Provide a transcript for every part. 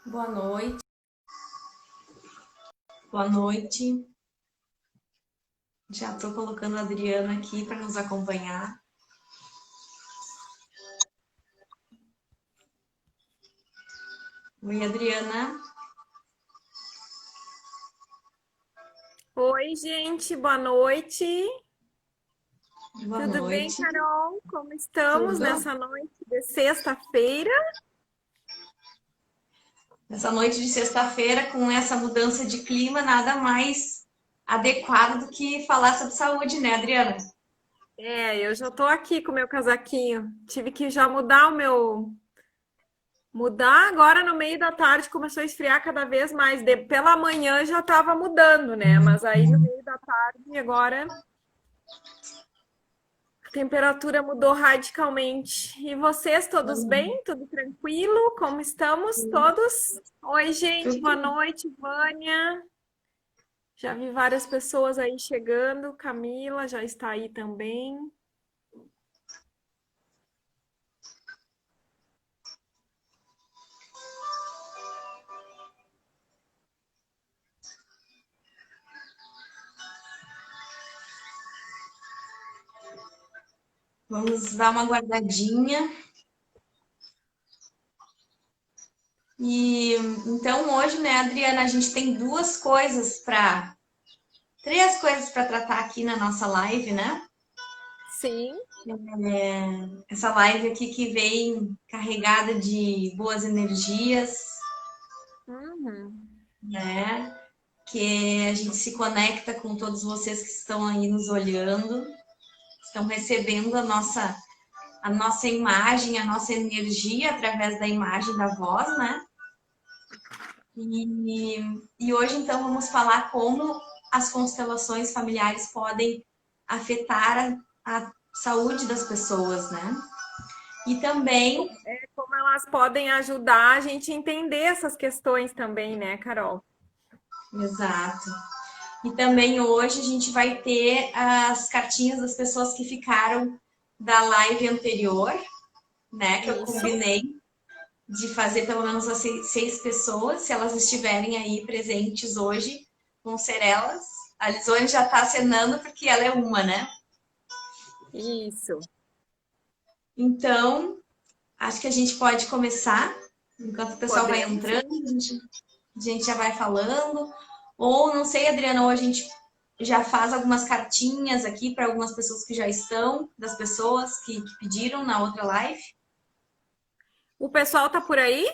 Boa noite. Boa noite. Já estou colocando a Adriana aqui para nos acompanhar. Oi, Adriana. Oi, gente, boa noite. Boa Tudo bem, noite. Carol? Como estamos Tudo? nessa noite de sexta-feira? Essa noite de sexta-feira, com essa mudança de clima, nada mais adequado do que falar sobre saúde, né, Adriana? Eu já tô aqui com o meu casaquinho. Tive que já mudar Mudar agora no meio da tarde, começou a esfriar cada vez mais. Pela manhã já tava mudando, né? Mas aí no meio da tarde, agora a temperatura mudou radicalmente. E vocês, todos bem? Tudo tranquilo? Como estamos todos? Oi, gente, boa Tudo. noite, Vânia. Já vi várias pessoas aí chegando. Camila já está aí também. Vamos dar uma guardadinha. E então hoje, né, Adriana, a gente tem três coisas para tratar aqui na nossa live, né? Sim. Essa live aqui que vem carregada de boas energias, Uhum. né? Que a gente se conecta com todos vocês que estão aí nos olhando, estão recebendo a nossa imagem, a nossa energia através da imagem da voz, né? E hoje, então, vamos falar como as constelações familiares podem afetar a saúde das pessoas, né? E também, Como elas podem ajudar a gente a entender essas questões também, né, Carol? exato. E também hoje a gente vai ter as cartinhas das pessoas que ficaram da live anterior, né? Que eu Isso. combinei de fazer pelo menos as seis pessoas, se elas estiverem aí presentes hoje, vão ser elas. A Lisone já está acenando porque ela é uma, né? Isso. Então, acho que a gente pode começar. Enquanto o pessoal vai Podemos entrando, sim. a gente já vai falando. Ou, não sei, Adriana, ou a gente já faz algumas cartinhas aqui para algumas pessoas que já estão, das pessoas que pediram na outra live. O pessoal tá por aí?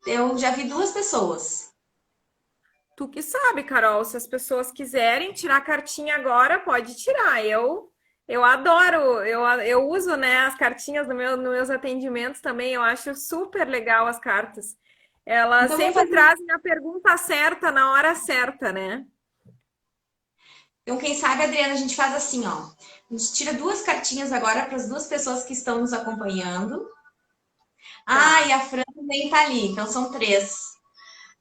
Eu já vi duas pessoas. Tu que sabe, Carol. Se as pessoas quiserem tirar cartinha agora, pode tirar. Eu adoro, eu uso, né, as cartinhas nos meus atendimentos também. Eu acho super legal as cartas. Elas Então vamos sempre fazer. trazem a pergunta certa na hora certa, né? Então, quem sabe, Adriana, a gente faz assim, ó. A gente tira duas cartinhas agora para as duas pessoas que estão nos acompanhando. Ah, e Tá. a Fran também tá ali, então são três.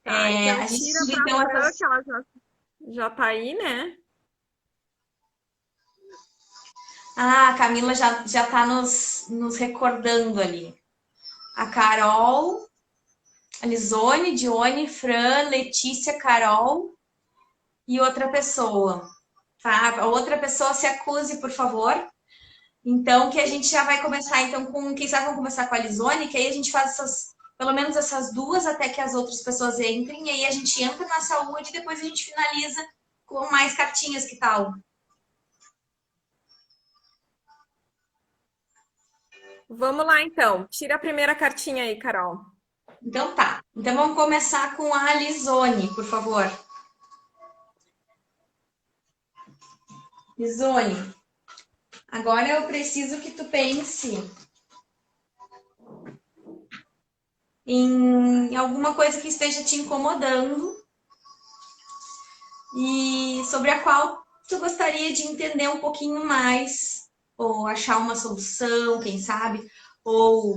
Tá, então A gente tira tira para então Fran, que essas. ela já tá aí, né? Ah, a Camila já tá nos recordando ali. A Carol, a Lisone, Dione, Fran, Letícia, Carol e outra pessoa. Tá? A outra pessoa se acuse, por favor. Então, que a gente já vai começar, então, com. Quem sabe vamos começar com a Lisone, que aí a gente faz pelo menos essas duas até que as outras pessoas entrem, e aí a gente entra na saúde e depois a gente finaliza com mais cartinhas, que tal? Vamos lá, então. Tira a primeira cartinha aí, Carol. Então tá. Então vamos começar com a Lisone, por favor. Lisone, agora eu preciso que tu pense em alguma coisa que esteja te incomodando e sobre a qual tu gostaria de entender um pouquinho mais, ou achar uma solução, quem sabe, ou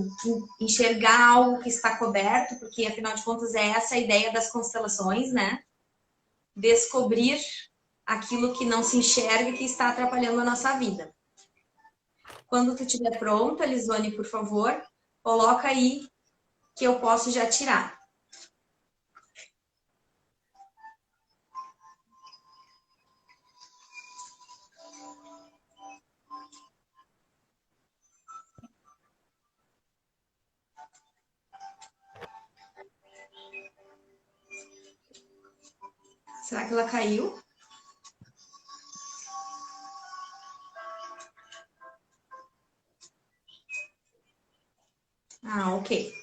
enxergar algo que está coberto, porque afinal de contas é essa a ideia das constelações, né? Descobrir aquilo que não se enxerga e que está atrapalhando a nossa vida. Quando tu estiver pronta, Lisone, por favor, coloca aí que eu posso já tirar. Será que ela caiu? Ah, ok.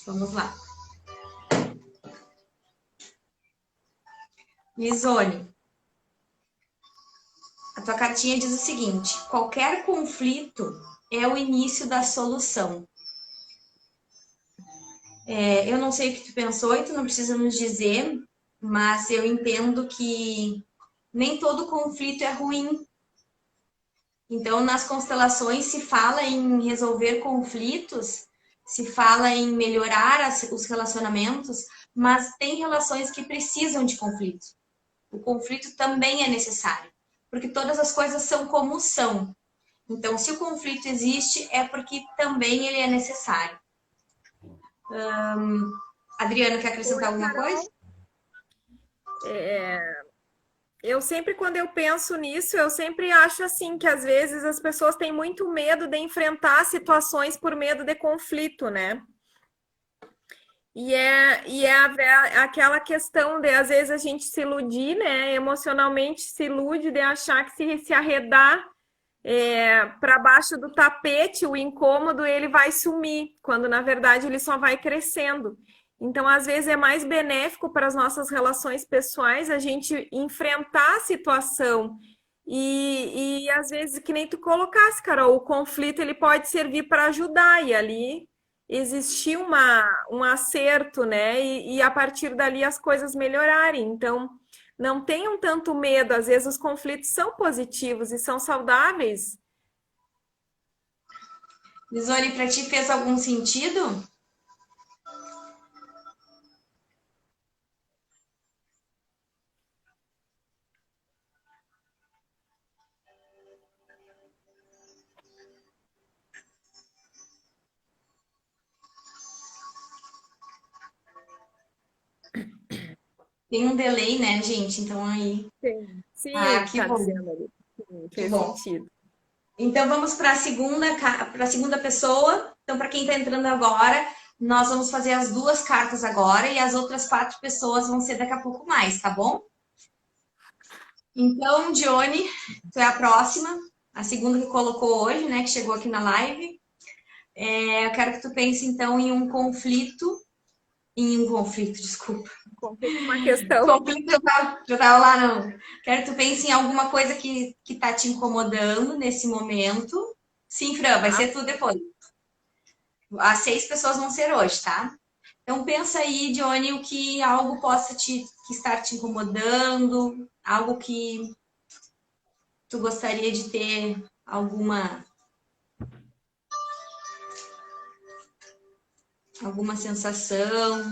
Vamos lá. Lisone, a tua cartinha diz o seguinte: qualquer conflito é o início da solução. Eu não sei o que tu pensou e tu não precisa nos dizer, mas eu entendo que nem todo conflito é ruim. Então, nas constelações se fala em resolver conflitos, se fala em melhorar os relacionamentos, mas tem relações que precisam de conflito. O conflito também é necessário, porque todas as coisas são como são. Então, se o conflito existe, é porque também ele é necessário. Adriano, quer acrescentar Oi, alguma coisa? Carol. Eu sempre, quando eu penso nisso, eu sempre acho assim que às vezes as pessoas têm muito medo de enfrentar situações por medo de conflito, né? Aquela questão de às vezes a gente se iludir, né? Emocionalmente se ilude de achar que se arredar para baixo do tapete, o incômodo ele vai sumir, quando na verdade ele só vai crescendo. Então, às vezes é mais benéfico para as nossas relações pessoais a gente enfrentar a situação e às vezes que nem tu colocasse, Carol, o conflito ele pode servir para ajudar e ali existir um acerto, né? E a partir dali as coisas melhorarem. Então, não tenham tanto medo, às vezes os conflitos são positivos e são saudáveis. Lisone, para ti fez algum sentido? Tem um delay, né, gente? Então aí. Sim, sim, Ah, ele que está bom, dizendo ali. Sim, que fez bom. sentido. Então vamos para a segunda pessoa. Então, para quem está entrando agora, nós vamos fazer as duas cartas agora e as outras 4 pessoas vão ser daqui a pouco mais, tá bom? Então, Dione, tu é a próxima, a segunda que colocou hoje, né? Que chegou aqui na live. Eu quero que tu pense, então, desculpa. Conflito com uma questão. Conflito já tava lá, não. Quero que tu pense em alguma coisa que tá te incomodando nesse momento. Sim, Fran, vai Tá? ser tudo depois. As 6 pessoas vão ser hoje, tá? Então pensa aí, Johnny, o que algo possa que estar te incomodando, algo que tu gostaria de ter alguma sensação.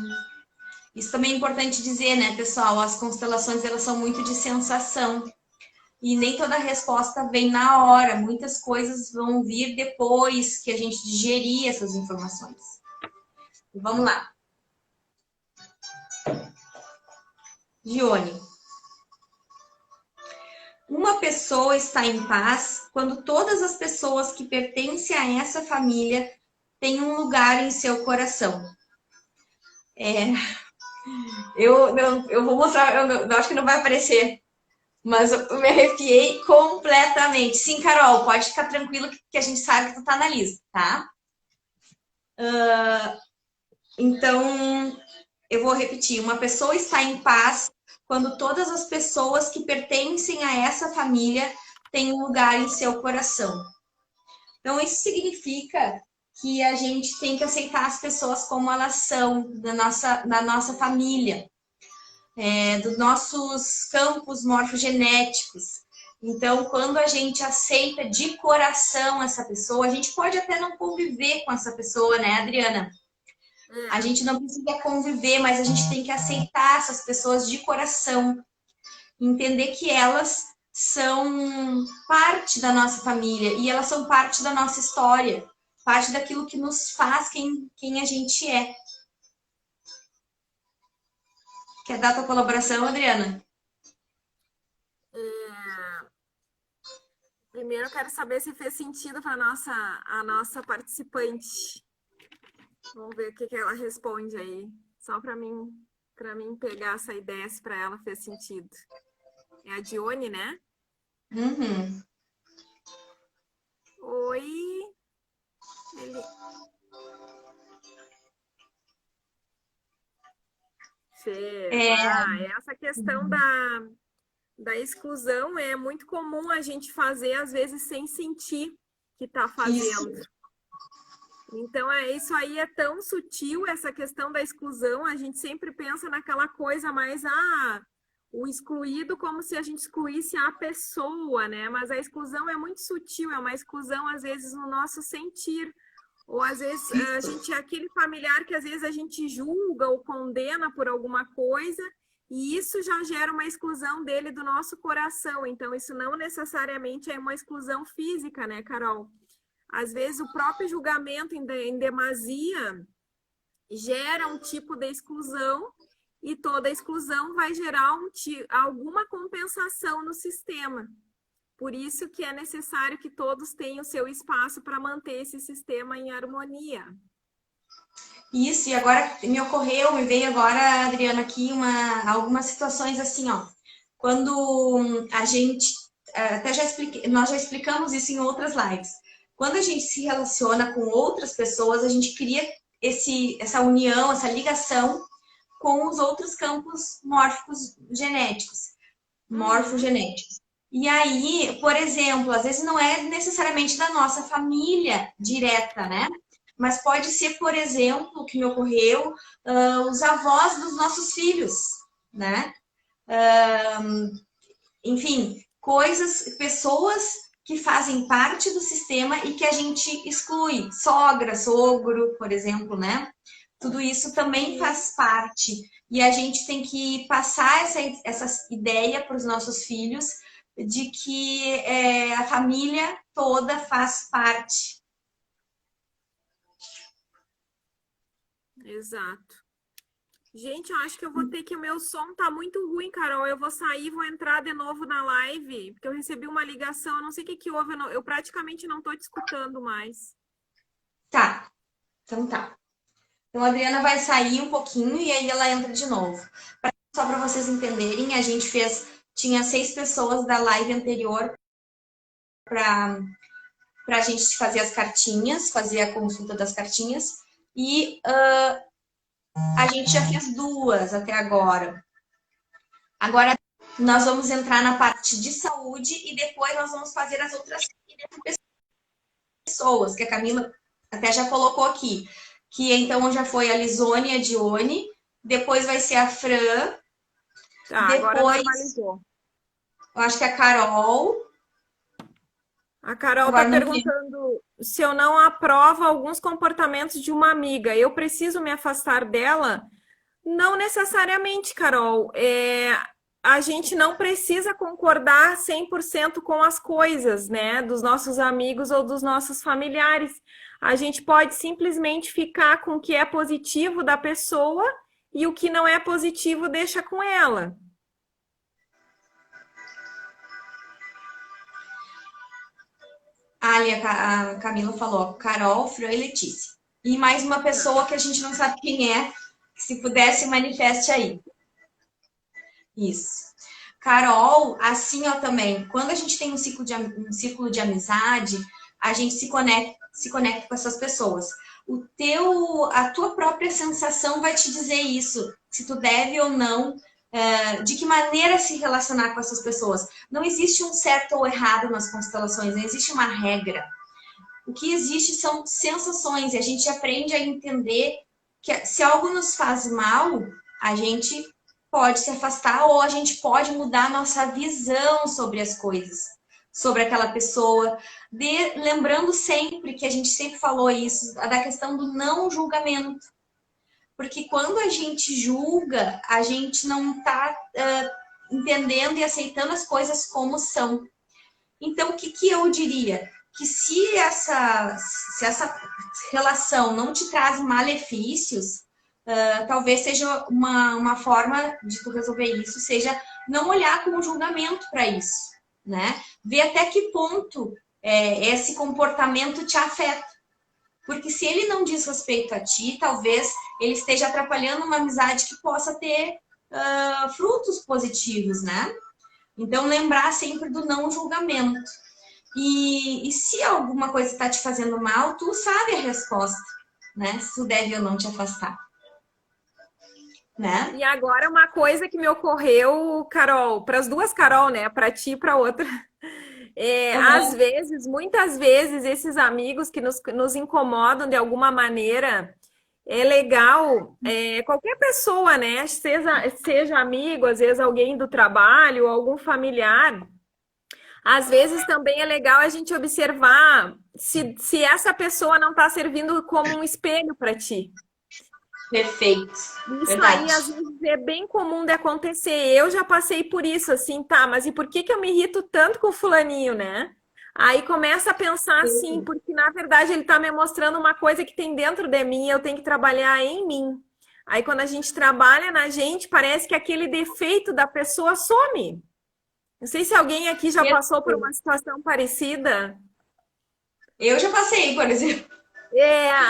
Isso também é importante dizer, né, pessoal? As constelações elas são muito de sensação e nem toda resposta vem na hora. Muitas coisas vão vir depois que a gente digerir essas informações. Vamos lá. Dione. Uma pessoa está em paz quando todas as pessoas que pertencem a essa família têm um lugar em seu coração. Eu vou mostrar, eu acho que não vai aparecer, mas eu me arrepiei completamente. Sim, Carol, pode ficar tranquilo que a gente sabe que tu tá na lista, tá? Então, eu vou repetir. Uma pessoa está em paz quando todas as pessoas que pertencem a essa família têm um lugar em seu coração. Então, isso significa que a gente tem que aceitar as pessoas como elas são, da nossa família, dos nossos campos morfogenéticos. Então, quando a gente aceita de coração essa pessoa, a gente pode até não conviver com essa pessoa, né, Adriana? A gente não precisa conviver, mas a gente tem que aceitar essas pessoas de coração, entender que elas são parte da nossa família e elas são parte da nossa história, parte daquilo que nos faz quem a gente é. Quer dar tua colaboração, Adriana? Primeiro eu quero saber se fez sentido para a nossa participante. Vamos ver o que ela responde aí. Só para mim. para mim pegar essa ideia se para ela fez sentido. É a Dione, né? Uhum. Oi. Ele... Fez. É, Essa questão da exclusão é muito comum a gente fazer, às vezes, sem sentir que está isso. fazendo. Então, isso aí é tão sutil, essa questão da exclusão, a gente sempre pensa naquela coisa mais, o excluído como se a gente excluísse a pessoa, né? Mas a exclusão é muito sutil, é uma exclusão, às vezes, no nosso sentir. Ou, às vezes, a gente é aquele familiar que, às vezes, a gente julga ou condena por alguma coisa, e isso já gera uma exclusão dele do nosso coração. Então, isso não necessariamente é uma exclusão física, né, Carol? Às vezes, o próprio julgamento em demasia gera um tipo de exclusão e toda exclusão vai gerar alguma compensação no sistema. Por isso que é necessário que todos tenham o seu espaço para manter esse sistema em harmonia. Isso, e agora me veio agora, Adriana, aqui algumas situações assim, ó. Quando a gente, até já expliquei, nós já explicamos isso em outras lives. Quando a gente se relaciona com outras pessoas, a gente cria essa união, essa ligação com os outros campos morfogenéticos. E aí, por exemplo, às vezes não é necessariamente da nossa família direta, né? Mas pode ser, por exemplo, o que me ocorreu, os avós dos nossos filhos, né? Enfim, pessoas que fazem parte do sistema e que a gente exclui. Sogra, sogro, por exemplo, né? Tudo isso também faz parte. E a gente tem que passar essa ideia para os nossos filhos de que a família toda faz parte. Exato. Gente, eu acho que eu vou ter que... O meu som tá muito ruim, Carol. Eu vou sair, vou entrar de novo na live, porque eu recebi uma ligação, eu não sei o que houve, eu praticamente não tô te escutando mais. Tá, então tá. Então a Adriana vai sair um pouquinho e aí ela entra de novo. Só para vocês entenderem, a gente tinha 6 pessoas da live anterior para a gente fazer as cartinhas, fazer a consulta das cartinhas. E a gente já fez 2 até agora. Agora nós vamos entrar na parte de saúde e depois nós vamos fazer as outras pessoas, que a Camila até já colocou aqui. Que então já foi a Lisone e a Dione, depois vai ser a Fran, Tá, depois agora normalizou. Eu acho que a Carol. A Carol está perguntando se eu não aprovo alguns comportamentos de uma amiga, eu preciso me afastar dela? Não necessariamente, Carol. A gente não precisa concordar 100% com as coisas, né, dos nossos amigos ou dos nossos familiares. A gente pode simplesmente ficar com o que é positivo da pessoa e o que não é positivo deixa com ela. Ali a Camila falou, Carol, Fran e Letícia. E mais uma pessoa que a gente não sabe quem é, se pudesse, manifeste aí. Isso. Carol, assim ó também, quando a gente tem um ciclo de amizade, a gente se conecta com essas pessoas. A tua própria sensação vai te dizer isso, se tu deve ou não, de que maneira se relacionar com essas pessoas. Não existe um certo ou errado nas constelações, não existe uma regra. O que existe são sensações, e a gente aprende a entender que se algo nos faz mal, a gente pode se afastar ou a gente pode mudar a nossa visão sobre as coisas, sobre aquela pessoa. Lembrando sempre que a gente sempre falou isso, da questão do não julgamento. Porque quando a gente julga, a gente não está entendendo e aceitando as coisas como são. Então, o que eu diria? Que se essa relação não te traz malefícios, talvez seja uma forma de tu resolver isso, seja não olhar com julgamento para isso, né? Ver até que ponto esse comportamento te afeta. Porque se ele não diz respeito a ti, talvez ele esteja atrapalhando uma amizade que possa ter frutos positivos, né? Então, lembrar sempre do não julgamento. E se alguma coisa está te fazendo mal, tu sabe a resposta, né? Se tu deve ou não te afastar, né? E agora uma coisa que me ocorreu, Carol, para as duas Carol, né? Para ti e para outra. Às Uhum. vezes, muitas vezes, esses amigos que nos incomodam de alguma maneira, é legal, qualquer pessoa, né? Seja amigo, às vezes alguém do trabalho, algum familiar. Às vezes também é legal a gente observar se essa pessoa não está servindo como um espelho para ti. Perfeito. Isso aí, Verdade. às vezes, é bem comum de acontecer. Eu já passei por isso, assim, tá, mas e por que que eu me irrito tanto com o fulaninho, né? Aí começa a pensar assim, porque na verdade ele tá me mostrando uma coisa que tem dentro de mim, eu tenho que trabalhar em mim. Aí quando a gente trabalha na gente, parece que aquele defeito da pessoa some. Não sei se alguém aqui já passou por uma situação parecida. Eu já passei, por exemplo.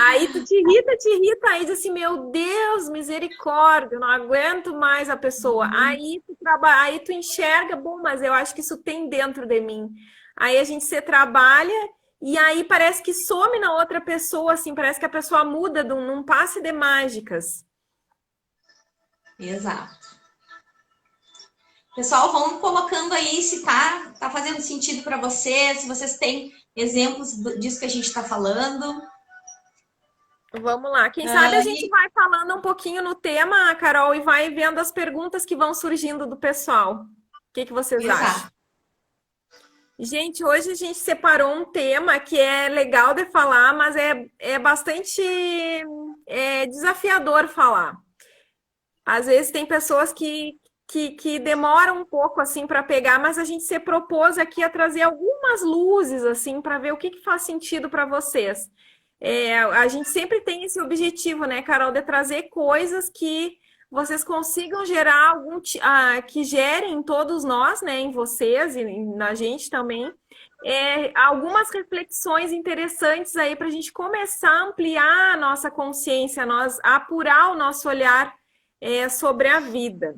Aí tu te irrita, aí diz assim, meu Deus, misericórdia, eu não aguento mais a pessoa. Aí tu enxerga, bom, mas eu acho que isso tem dentro de mim. Aí a gente se trabalha e aí parece que some na outra pessoa, assim, parece que a pessoa muda num passe de mágicas. Exato. Pessoal, vão colocando aí se tá fazendo sentido para vocês, se vocês têm exemplos disso que a gente está falando. Vamos lá. Quem sabe a gente vai falando um pouquinho no tema, Carol, e vai vendo as perguntas que vão surgindo do pessoal. O que que vocês acham? Exato. Gente, hoje a gente separou um tema que é legal de falar, mas é bastante desafiador falar. Às vezes tem pessoas que demoram um pouco assim para pegar, mas a gente se propôs aqui a trazer algumas luzes assim para ver o que faz sentido para vocês. A gente sempre tem esse objetivo, né, Carol, de trazer coisas que vocês consigam gerar que gerem em todos nós, né, em vocês e na gente também, algumas reflexões interessantes aí para a gente começar a ampliar a nossa consciência, nós apurar o nosso olhar sobre a vida.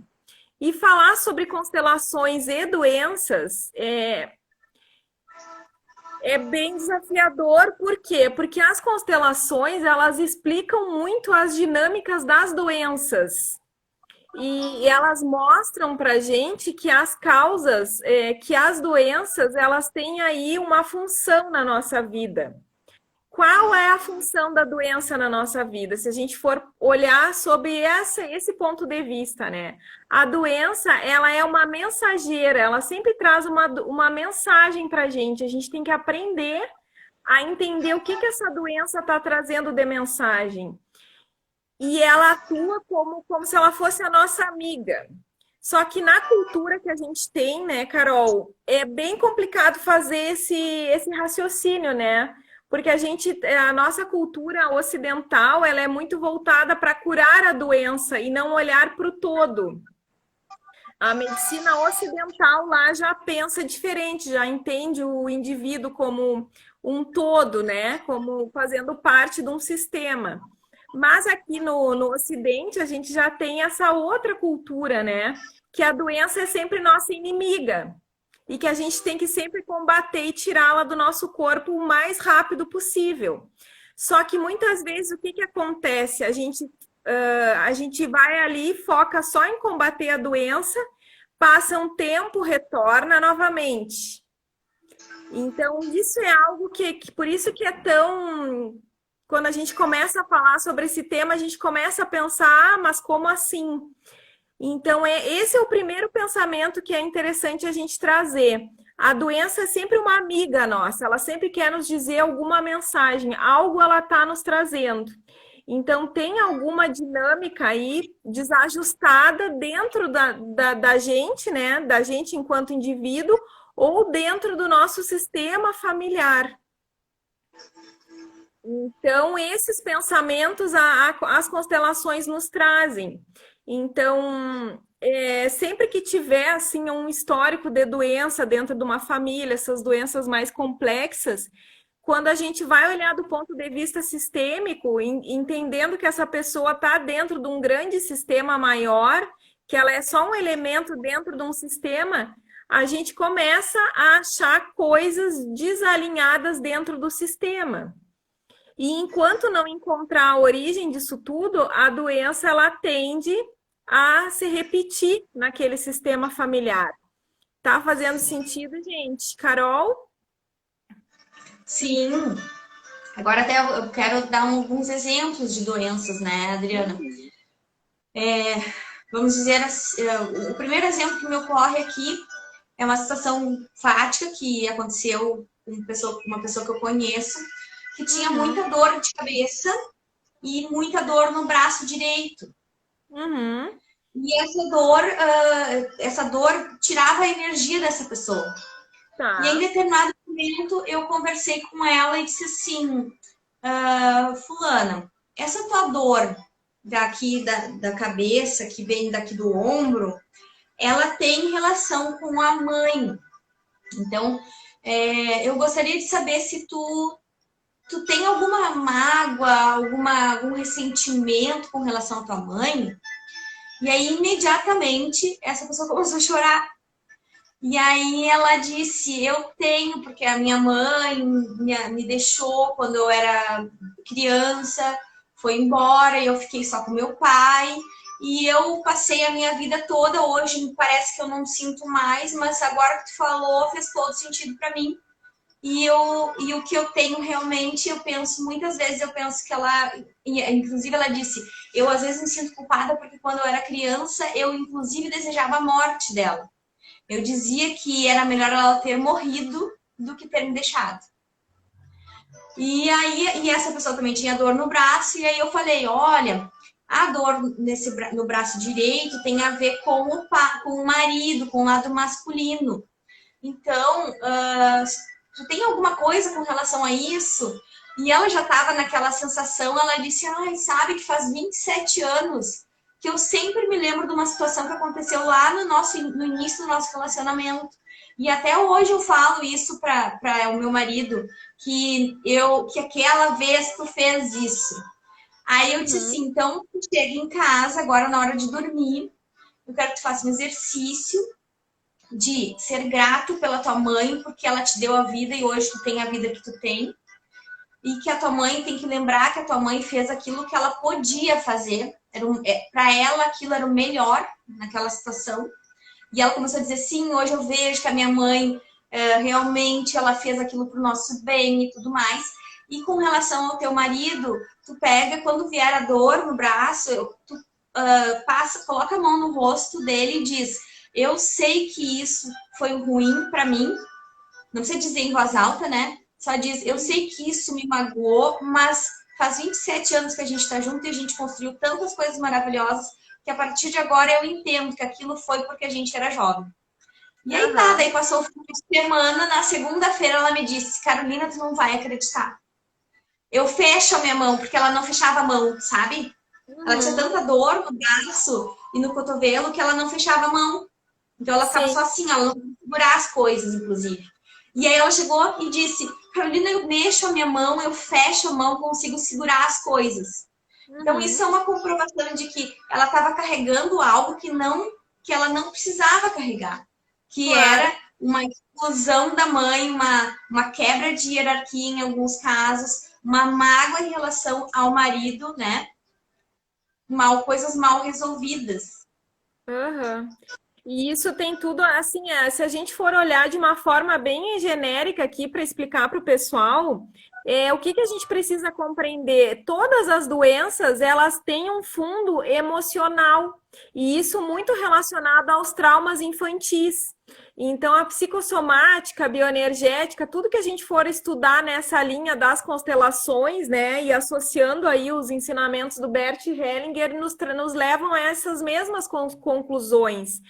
E falar sobre constelações e doenças é bem desafiador, por quê? Porque as constelações, elas explicam muito as dinâmicas das doenças. E elas mostram para gente que as causas, que as doenças, elas têm aí uma função na nossa vida. Qual é a função da doença na nossa vida? Se a gente for olhar sobre esse ponto de vista, né? A doença, ela é uma mensageira, ela sempre traz uma mensagem para a gente. A gente tem que aprender a entender o que essa doença está trazendo de mensagem. E ela atua como se ela fosse a nossa amiga. Só que na cultura que a gente tem, né, Carol, é bem complicado fazer esse raciocínio, né? Porque a nossa cultura ocidental, ela é muito voltada para curar a doença e não olhar para o todo. A medicina ocidental lá já pensa diferente, já entende o indivíduo como um todo, né? Como fazendo parte de um sistema. Mas aqui no Ocidente, a gente já tem essa outra cultura, né? Que a doença é sempre nossa inimiga e que a gente tem que sempre combater e tirá-la do nosso corpo o mais rápido possível. Só que muitas vezes o que acontece? A gente vai ali, foca só em combater a doença, passa um tempo, retorna novamente. Então, isso é algo que por isso que é tão. Quando a gente começa a falar sobre esse tema, a gente começa a pensar, mas como assim? Então, esse é o primeiro pensamento que é interessante a gente trazer. A doença é sempre uma amiga nossa, ela sempre quer nos dizer alguma mensagem, algo ela está nos trazendo. Então, tem alguma dinâmica aí desajustada dentro da gente, né? Da gente enquanto indivíduo, ou dentro do nosso sistema familiar. Então, esses pensamentos as constelações nos trazem. Então, sempre que tiver assim um histórico de doença dentro de uma família, essas doenças mais complexas, quando a gente vai olhar do ponto de vista sistêmico, entendendo que essa pessoa está dentro de um grande sistema maior, que ela é só um elemento dentro de um sistema, a gente começa a achar coisas desalinhadas dentro do sistema. E enquanto não encontrar a origem disso tudo, a doença ela tende a se repetir naquele sistema familiar. Tá fazendo sentido, gente? Carol? Sim. Agora até eu quero dar alguns exemplos de doenças, né, Adriana? Vamos dizer, o primeiro exemplo que me ocorre aqui é uma situação fática que aconteceu com uma pessoa que eu conheço, que tinha muita dor de cabeça e muita dor no braço direito. Uhum. E essa dor tirava a energia dessa pessoa. Tá. E em determinado momento eu conversei com ela e disse assim, fulana, essa tua dor daqui da cabeça, que vem daqui do ombro, ela tem relação com a mãe. Então, eu gostaria de saber se tu tem alguma mágoa, algum ressentimento com relação à tua mãe. E aí, imediatamente, essa pessoa começou a chorar. E aí ela disse, eu tenho, porque a minha mãe me deixou quando eu era criança, foi embora e eu fiquei só com meu pai. E eu passei a minha vida toda, hoje parece que eu não sinto mais, mas agora que tu falou, fez todo sentido para mim. E o que eu tenho realmente, eu penso, muitas vezes eu penso que ela, inclusive ela disse, eu às vezes me sinto culpada porque quando eu era criança, eu inclusive desejava a morte dela. Eu dizia que era melhor ela ter morrido do que ter me deixado. E essa pessoa também tinha dor no braço, e aí eu falei, olha, a dor no braço direito tem a ver com o marido, com o lado masculino. Então, tu tem alguma coisa com relação a isso? E ela já estava naquela sensação, ela disse, sabe que faz 27 anos que eu sempre me lembro de uma situação que aconteceu lá no início do nosso relacionamento. E até hoje eu falo isso para o meu marido, que aquela vez tu fez isso. Aí eu disse assim, então tu chega em casa, agora na hora de dormir, eu quero que tu faça um exercício de ser grato pela tua mãe, porque ela te deu a vida e hoje tu tem a vida que tu tem. E que a tua mãe tem que lembrar que a tua mãe fez aquilo que ela podia fazer. Para ela, aquilo era o melhor naquela situação. E ela começou a dizer, sim, hoje eu vejo que a minha mãe realmente ela fez aquilo pro nosso bem e tudo mais. E com relação ao teu marido, tu pega, quando vier a dor no braço, tu coloca a mão no rosto dele e diz, eu sei que isso foi ruim para mim. Não precisa dizer em voz alta, né? Só diz, eu sei que isso me magoou, mas faz 27 anos que a gente está junto e a gente construiu tantas coisas maravilhosas que a partir de agora eu entendo que aquilo foi porque a gente era jovem. E aí tá, daí passou o fim de semana, na segunda-feira ela me disse, Carolina, tu não vai acreditar. Eu fecho a minha mão, porque ela não fechava a mão, sabe? Ela tinha tanta dor no braço e no cotovelo que ela não fechava a mão. Então ela ficava só assim, ela não conseguia segurar as coisas, inclusive. E aí ela chegou e disse, Carolina, eu mexo a minha mão, eu fecho a mão, consigo segurar as coisas. Então isso é uma comprovação de que ela estava carregando algo que ela não precisava carregar. Que era uma exclusão da mãe, uma quebra de hierarquia em alguns casos, uma mágoa em relação ao marido, né? Coisas mal resolvidas. E isso tem tudo, assim, se a gente for olhar de uma forma bem genérica aqui para explicar para o pessoal, o que a gente precisa compreender? Todas as doenças, elas têm um fundo emocional, e isso muito relacionado aos traumas infantis. Então, a psicossomática, a bioenergética, tudo que a gente for estudar nessa linha das constelações, né, e associando aí os ensinamentos do Bert Hellinger, nos levam a essas mesmas conclusões.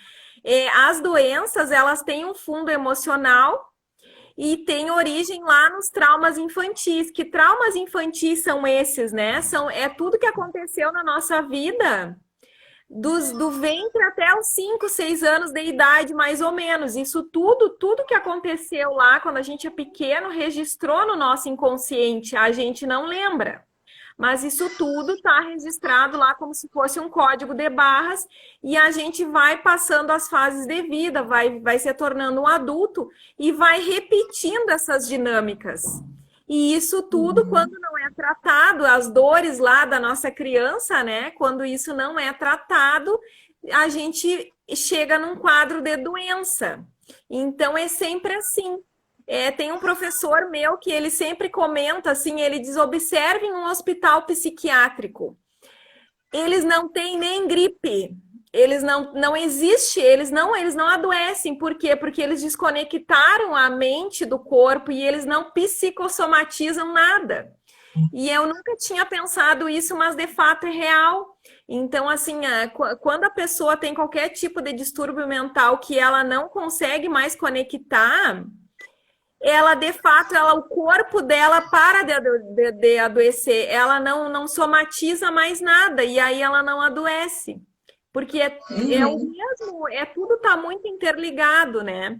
As doenças, elas têm um fundo emocional e tem origem lá nos traumas infantis. Que traumas infantis são esses, né? É tudo que aconteceu na nossa vida do ventre até os 5, 6 anos de idade, mais ou menos. Isso tudo que aconteceu lá quando a gente é pequeno, registrou no nosso inconsciente, a gente não lembra. Mas isso tudo está registrado lá como se fosse um código de barras e a gente vai passando as fases de vida, vai se tornando um adulto e vai repetindo essas dinâmicas. E isso tudo, quando não é tratado, as dores lá da nossa criança, né? Quando isso não é tratado, a gente chega num quadro de doença. Então é sempre assim. Tem um professor meu que ele sempre comenta assim, ele diz, observem um hospital psiquiátrico. Eles não têm nem gripe. Eles não existe, eles não adoecem. Por quê? Porque eles desconectaram a mente do corpo e eles não psicossomatizam nada. E eu nunca tinha pensado isso, mas de fato é real. Então, assim, quando a pessoa tem qualquer tipo de distúrbio mental que ela não consegue mais conectar, ela de fato, o corpo dela para de adoecer, ela não somatiza mais nada e aí ela não adoece, porque é o mesmo, tudo está muito interligado, né?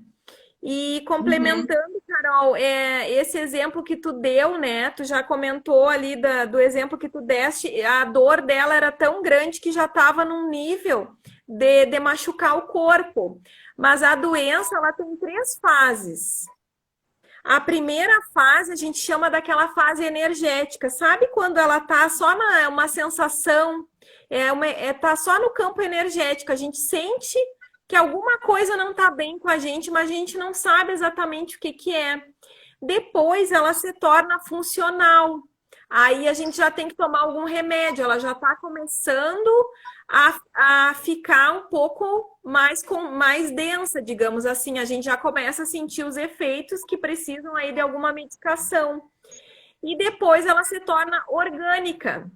E complementando, Carol, esse exemplo que tu deu, né? Tu já comentou ali do exemplo que tu deste, a dor dela era tão grande que já estava num nível de machucar o corpo. Mas a doença, ela tem 3 fases. A primeira fase a gente chama daquela fase energética. Sabe quando ela tá só uma sensação, tá só no campo energético. A gente sente que alguma coisa não tá bem com a gente, mas a gente não sabe exatamente o que que é. Depois ela se torna funcional. Aí a gente já tem que tomar algum remédio. Ela já está começando a ficar um pouco mais densa, digamos assim. A gente já começa a sentir os efeitos que precisam aí de alguma medicação. E depois ela se torna orgânica.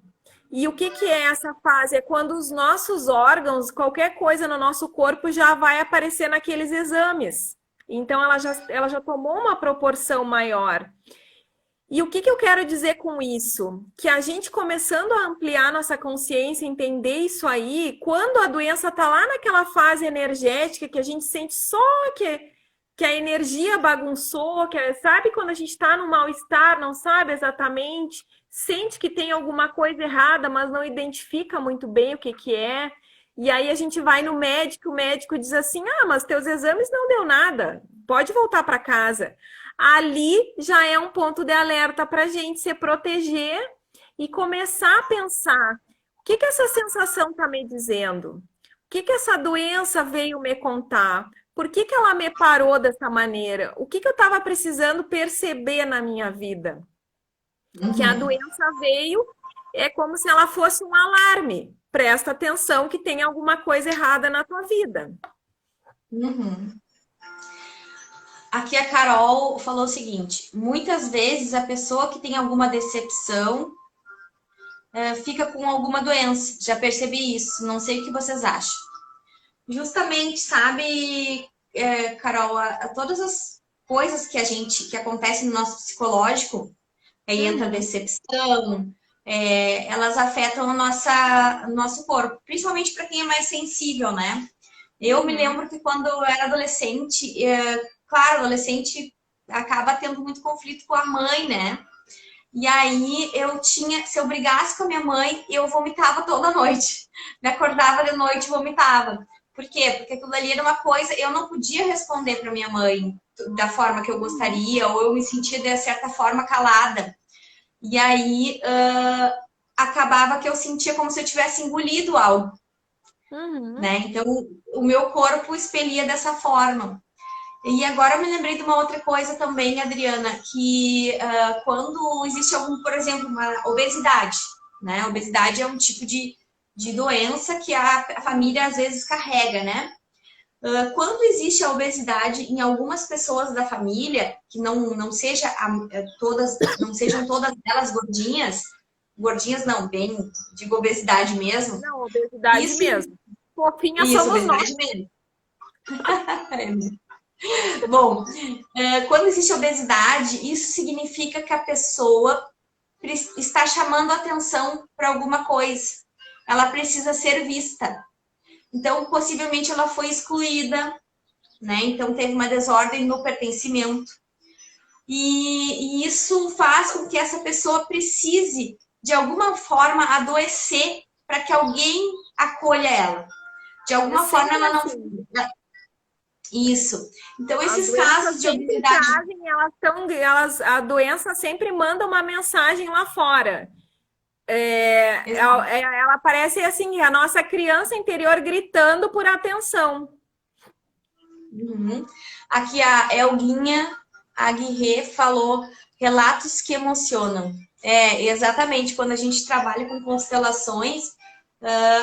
E o que que é essa fase? É quando os nossos órgãos, qualquer coisa no nosso corpo já vai aparecer naqueles exames. Então ela já tomou uma proporção maior. E o que que eu quero dizer com isso? Que a gente começando a ampliar nossa consciência, entender isso aí, quando a doença está lá naquela fase energética, que a gente sente só que a energia bagunçou, sabe quando a gente está no mal-estar, não sabe exatamente, sente que tem alguma coisa errada, mas não identifica muito bem o que que é. E aí a gente vai no médico, o médico diz assim, mas teus exames não deu nada, pode voltar para casa. Ali já é um ponto de alerta para a gente se proteger e começar a pensar: o que que essa sensação está me dizendo? O que que essa doença veio me contar? Por que que ela me parou dessa maneira? O que que eu estava precisando perceber na minha vida? Que a doença veio, é como se ela fosse um alarme. Presta atenção que tem alguma coisa errada na tua vida. Aqui a Carol falou o seguinte: muitas vezes a pessoa que tem alguma decepção fica com alguma doença. Já percebi isso, não sei o que vocês acham. Justamente, sabe, Carol, todas as coisas que acontecem no nosso psicológico, aí entra a decepção, elas afetam o nosso corpo, principalmente para quem é mais sensível, né? Eu me lembro que quando eu era adolescente, claro, adolescente acaba tendo muito conflito com a mãe, né? E aí se eu brigasse com a minha mãe, eu vomitava toda noite. Me acordava de noite e vomitava. Por quê? Porque aquilo ali era uma coisa, eu não podia responder para minha mãe da forma que eu gostaria, ou eu me sentia de certa forma calada. E aí acabava que eu sentia como se eu tivesse engolido algo. Né? Então o meu corpo expelia dessa forma. E agora eu me lembrei de uma outra coisa também, Adriana, que quando existe por exemplo, uma obesidade, né? A obesidade é um tipo de doença que a família às vezes carrega, né? Quando existe a obesidade em algumas pessoas da família, que não sejam todas elas gordinhas não, bem, digo obesidade mesmo. Não, obesidade isso, mesmo. Fofinha isso, somos obesidade nós. Mesmo. Bom, quando existe obesidade, isso significa que a pessoa está chamando atenção para alguma coisa. Ela precisa ser vista. Então, possivelmente ela foi excluída, né? Então, teve uma desordem no pertencimento. E isso faz com que essa pessoa precise, de alguma forma, adoecer para que alguém acolha ela. De É alguma forma, sempre ela não. assim. Isso. Então, As esses doenças casos de sempre obesidade. trazem, a doença sempre manda uma mensagem lá fora. Ela parece assim, a nossa criança interior gritando por atenção. Uhum. Aqui a Elguinha Aguirre falou relatos que emocionam. É, exatamente, quando a gente trabalha com constelações,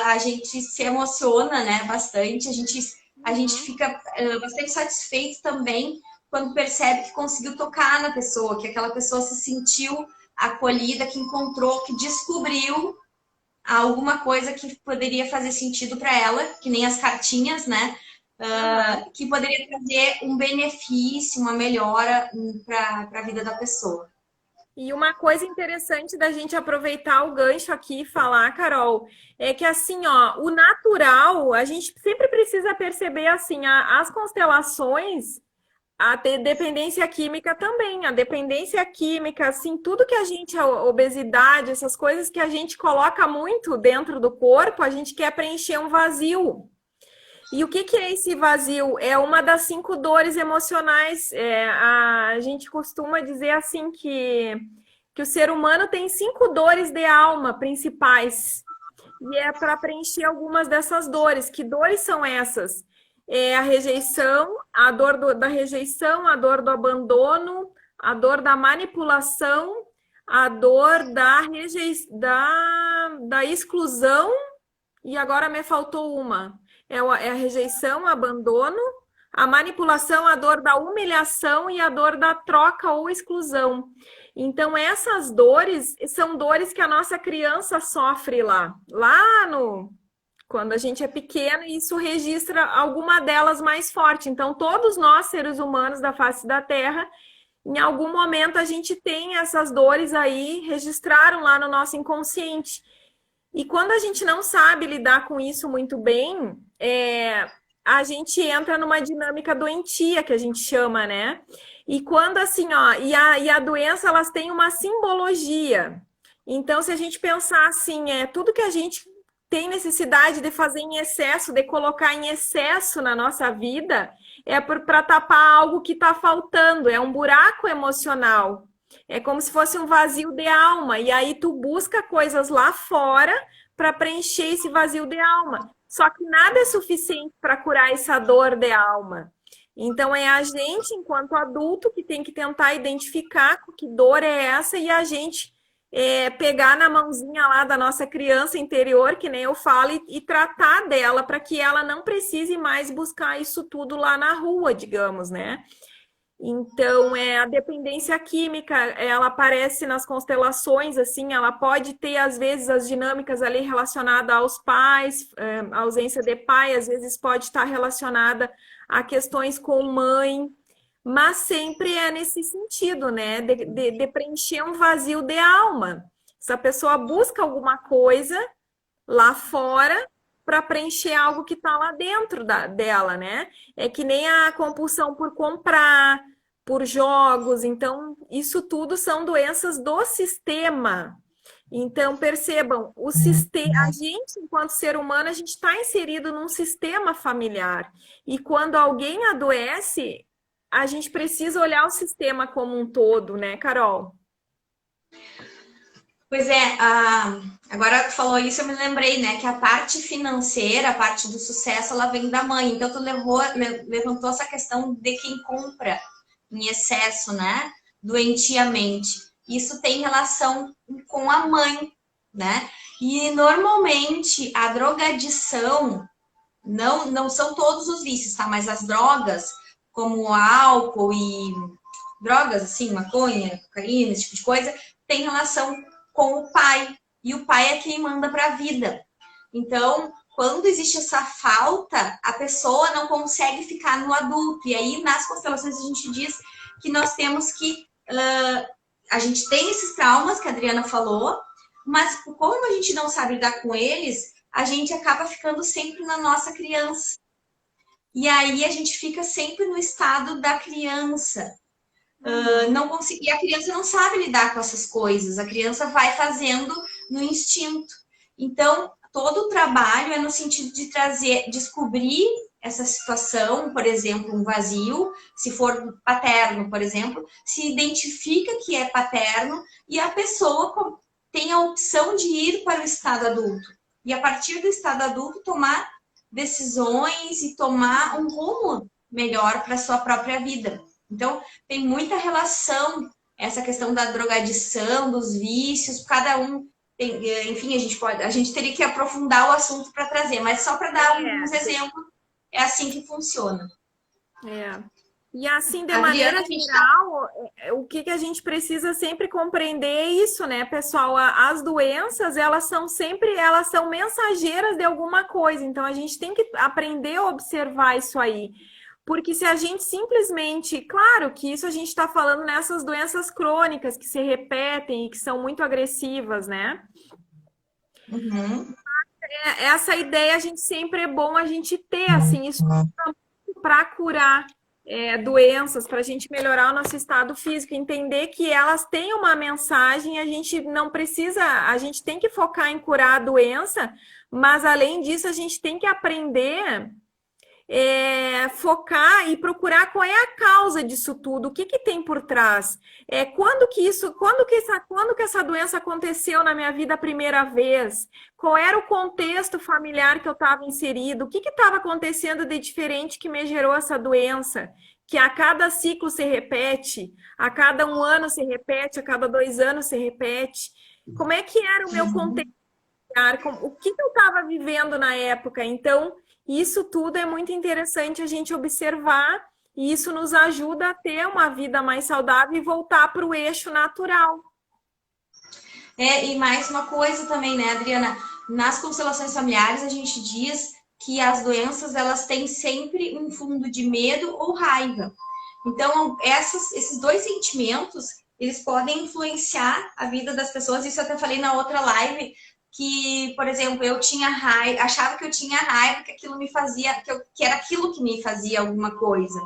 a gente se emociona, né, bastante, a gente Uhum. fica bastante satisfeito também quando percebe que conseguiu tocar na pessoa, que aquela pessoa se sentiu acolhida, que encontrou, que descobriu alguma coisa que poderia fazer sentido para ela, que nem as cartinhas, né? Aham. Que poderia trazer um benefício, uma melhora para a vida da pessoa. E uma coisa interessante da gente aproveitar o gancho aqui e falar, Carol, é que assim, ó, o natural, a gente sempre precisa perceber assim, as constelações, dependência química também, a dependência química, assim, tudo que a gente, a obesidade, essas coisas que a gente coloca muito dentro do corpo, a gente quer preencher um vazio. E o que que é esse vazio? É uma das 5 dores emocionais. A gente costuma dizer assim que o ser humano tem 5 dores de alma principais. E é para preencher algumas dessas dores. Que dores são essas? É a rejeição, a dor da rejeição, a dor do abandono, a dor da manipulação, a dor da exclusão, e agora me faltou uma. É a rejeição, o abandono, a manipulação, a dor da humilhação e a dor da troca ou exclusão. Então, essas dores são dores que a nossa criança sofre lá no. Quando a gente é pequeno, e isso registra alguma delas mais forte. Então, todos nós, seres humanos da face da Terra, em algum momento a gente tem essas dores aí, registraram lá no nosso inconsciente. E quando a gente não sabe lidar com isso muito bem, a gente entra numa dinâmica doentia, que a gente chama, né? E quando assim, ó, e a doença, elas têm uma simbologia. Então, se a gente pensar assim, tudo que a gente tem necessidade de fazer em excesso, de colocar em excesso na nossa vida, é para tapar algo que está faltando, é um buraco emocional. É como se fosse um vazio de alma. E aí tu busca coisas lá fora para preencher esse vazio de alma. Só que nada é suficiente para curar essa dor de alma. Então é a gente, enquanto adulto, que tem que tentar identificar que dor é essa e a gente pegar na mãozinha lá da nossa criança interior, que nem eu falo, e tratar dela para que ela não precise mais buscar isso tudo lá na rua, digamos, né? Então, a dependência química, ela aparece nas constelações, assim, ela pode ter, às vezes, as dinâmicas ali relacionadas aos pais, a ausência de pai, às vezes pode estar relacionada a questões com mãe, mas sempre é nesse sentido, né, de preencher um vazio de alma. Essa pessoa busca alguma coisa lá fora para preencher algo que está lá dentro dela, né? É que nem a compulsão por comprar, por jogos. Então, isso tudo são doenças do sistema. Então, percebam, a gente, enquanto ser humano, a gente está inserido num sistema familiar. E quando alguém adoece, a gente precisa olhar o sistema como um todo, né, Carol? Pois é, agora tu falou isso, eu me lembrei, né, que a parte financeira, a parte do sucesso, ela vem da mãe. Então, tu levantou essa questão de quem compra em excesso, né, doentiamente. Isso tem relação com a mãe, né? E normalmente a drogadição, não são todos os vícios, tá? Mas as drogas, como o álcool e drogas, assim, maconha, cocaína, esse tipo de coisa, tem relação com o pai. E o pai é quem manda para a vida. Então, quando existe essa falta, a pessoa não consegue ficar no adulto. E aí, nas constelações, a gente diz que nós temos que. A gente tem esses traumas que a Adriana falou, mas como a gente não sabe lidar com eles, a gente acaba ficando sempre na nossa criança. E aí a gente fica sempre no estado da criança. Não consegui, e a criança não sabe lidar com essas coisas, a criança vai fazendo no instinto. Então, todo o trabalho é no sentido de trazer, descobrir essa situação, por exemplo, um vazio, se for paterno, por exemplo, se identifica que é paterno e a pessoa tem a opção de ir para o estado adulto. E a partir do estado adulto, tomar decisões e tomar um rumo melhor para a sua própria vida. Então, tem muita relação essa questão da drogadição, dos vícios, cada um tem, enfim, a gente teria que aprofundar o assunto para trazer, mas só para dar alguns exemplos, é assim que funciona. E assim, de maneira geral, o que a gente precisa sempre compreender é isso, né, pessoal? As doenças, elas são mensageiras de alguma coisa, então a gente tem que aprender a observar isso aí. Porque se a gente simplesmente... Claro que isso a gente está falando nessas doenças crônicas que se repetem e que são muito agressivas, né? Uhum. Essa ideia a gente sempre é bom a gente ter, assim, isso para curar doenças, para a gente melhorar o nosso estado físico, entender que elas têm uma mensagem, a gente não precisa... A gente tem que focar em curar a doença, mas além disso a gente tem que aprender... focar e procurar qual é a causa disso tudo, o que tem por trás. Quando que essa doença aconteceu na minha vida a primeira vez? Qual era o contexto familiar que eu estava inserido? O que estava acontecendo de diferente que me gerou essa doença? Que a cada ciclo se repete, a cada 1 ano se repete, a cada 2 anos se repete. Como é que era o meu contexto familiar? O que eu estava vivendo na época? Então, isso tudo é muito interessante a gente observar e isso nos ajuda a ter uma vida mais saudável e voltar para o eixo natural. E mais uma coisa também, né, Adriana? Nas constelações familiares, a gente diz que as doenças, elas têm sempre um fundo de medo ou raiva. Então, esses 2 sentimentos, eles podem influenciar a vida das pessoas. Isso eu até falei na outra live, que, por exemplo, eu tinha raiva, achava que eu tinha raiva, que aquilo me fazia, que era aquilo que me fazia alguma coisa.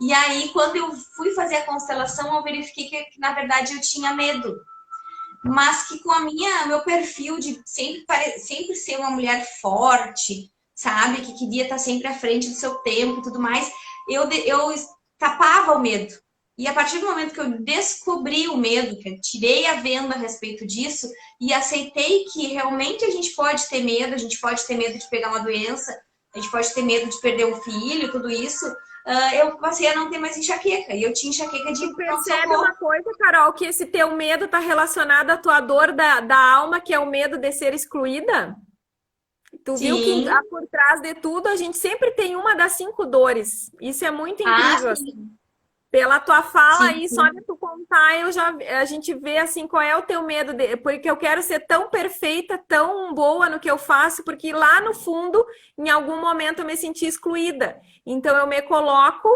E aí, quando eu fui fazer a constelação, eu verifiquei que na verdade, eu tinha medo. Mas que com meu perfil de sempre ser uma mulher forte, sabe? Que queria estar sempre à frente do seu tempo e tudo mais, eu tapava o medo. E a partir do momento que eu descobri o medo, que eu tirei a venda a respeito disso e aceitei que realmente a gente pode ter medo, a gente pode ter medo de pegar uma doença, a gente pode ter medo de perder um filho, tudo isso, eu passei a não ter mais enxaqueca. E eu tinha enxaqueca de... Tu percebe uma coisa, Carol, que esse teu medo está relacionado à tua dor da alma, que é o medo de ser excluída? Tu viu que por trás de tudo a gente sempre tem uma das 5 dores. Isso é muito incrível, assim. Pela tua fala aí, só de tu contar, a gente vê assim qual é o teu medo, porque eu quero ser tão perfeita, tão boa no que eu faço, porque lá no fundo, em algum momento eu me senti excluída. Então eu me coloco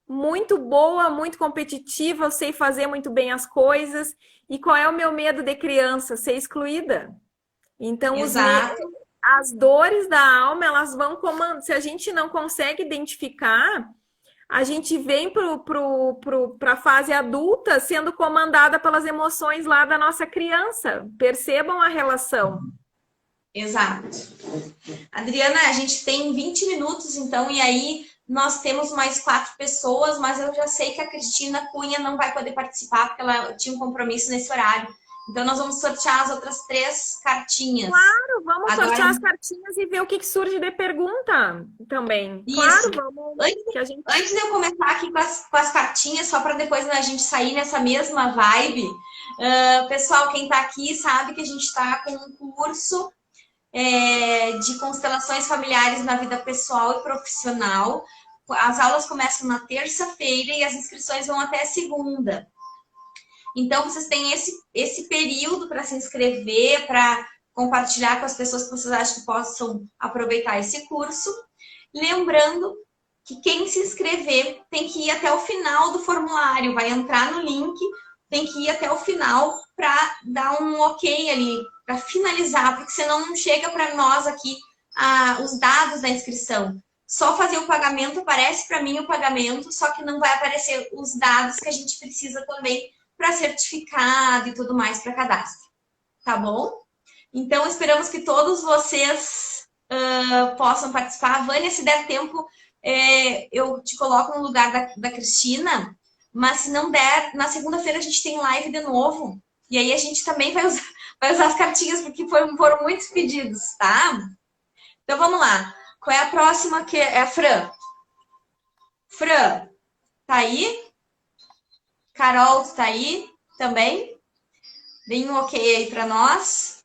muito boa, muito competitiva, eu sei fazer muito bem as coisas. E qual é o meu medo de criança? Ser excluída. Então as dores da alma, elas vão comandando. Se a gente não consegue identificar, a gente vem para a fase adulta sendo comandada pelas emoções lá da nossa criança. Percebam a relação. Exato. Adriana, a gente tem 20 minutos, então, e aí nós temos mais 4 pessoas, mas eu já sei que a Cristina Cunha não vai poder participar, porque ela tinha um compromisso nesse horário. Então, nós vamos sortear as outras 3 cartinhas. Claro, vamos sortear as cartinhas e ver o que surge de pergunta também. Isso. Claro, vamos. Antes de eu começar aqui com as cartinhas, só para depois a gente sair nessa mesma vibe, pessoal, quem está aqui sabe que a gente está com um curso de constelações familiares na vida pessoal e profissional. As aulas começam na terça-feira e as inscrições vão até segunda. Então, vocês têm esse período para se inscrever, para compartilhar com as pessoas que vocês acham que possam aproveitar esse curso. Lembrando que quem se inscrever tem que ir até o final do formulário, vai entrar no link, tem que ir até o final para dar um ok ali, para finalizar, porque senão não chega para nós aqui os dados da inscrição. Só fazer o pagamento, aparece para mim o pagamento, só que não vai aparecer os dados que a gente precisa também para certificado e tudo mais para cadastro. Tá bom? Então, esperamos que todos vocês possam participar. Vânia, se der tempo, eu te coloco no lugar da Cristina, mas se não der, na segunda-feira a gente tem live de novo. E aí a gente também vai usar as cartinhas, porque foram muitos pedidos, tá? Então, vamos lá. Qual é a próxima? Que é a Fran. Fran, tá aí? Carol, tá aí também? Deem um ok aí para nós.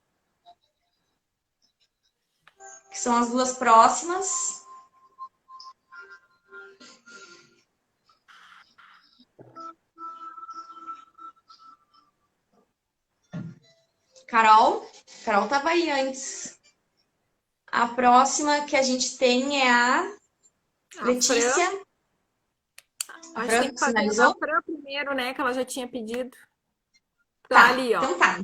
Que são as duas próximas. Carol estava aí antes. A próxima que a gente tem é a Letícia. A Fran, tem que fazer a Fran primeiro, né? Que ela já tinha pedido. Tá, ali, ó. Então tá.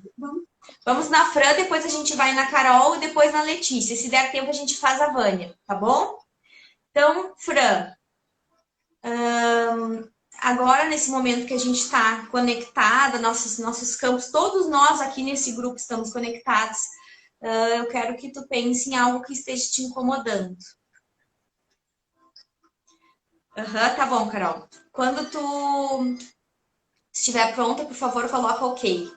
Vamos na Fran, depois a gente vai na Carol e depois na Letícia. Se der tempo, a gente faz a Vânia, tá bom? Então, Fran, agora nesse momento que a gente está conectada, nossos campos, todos nós aqui nesse grupo estamos conectados, eu quero que tu pense em algo que esteja te incomodando. Tá bom, Carol. Quando tu estiver pronta, por favor, coloca ok.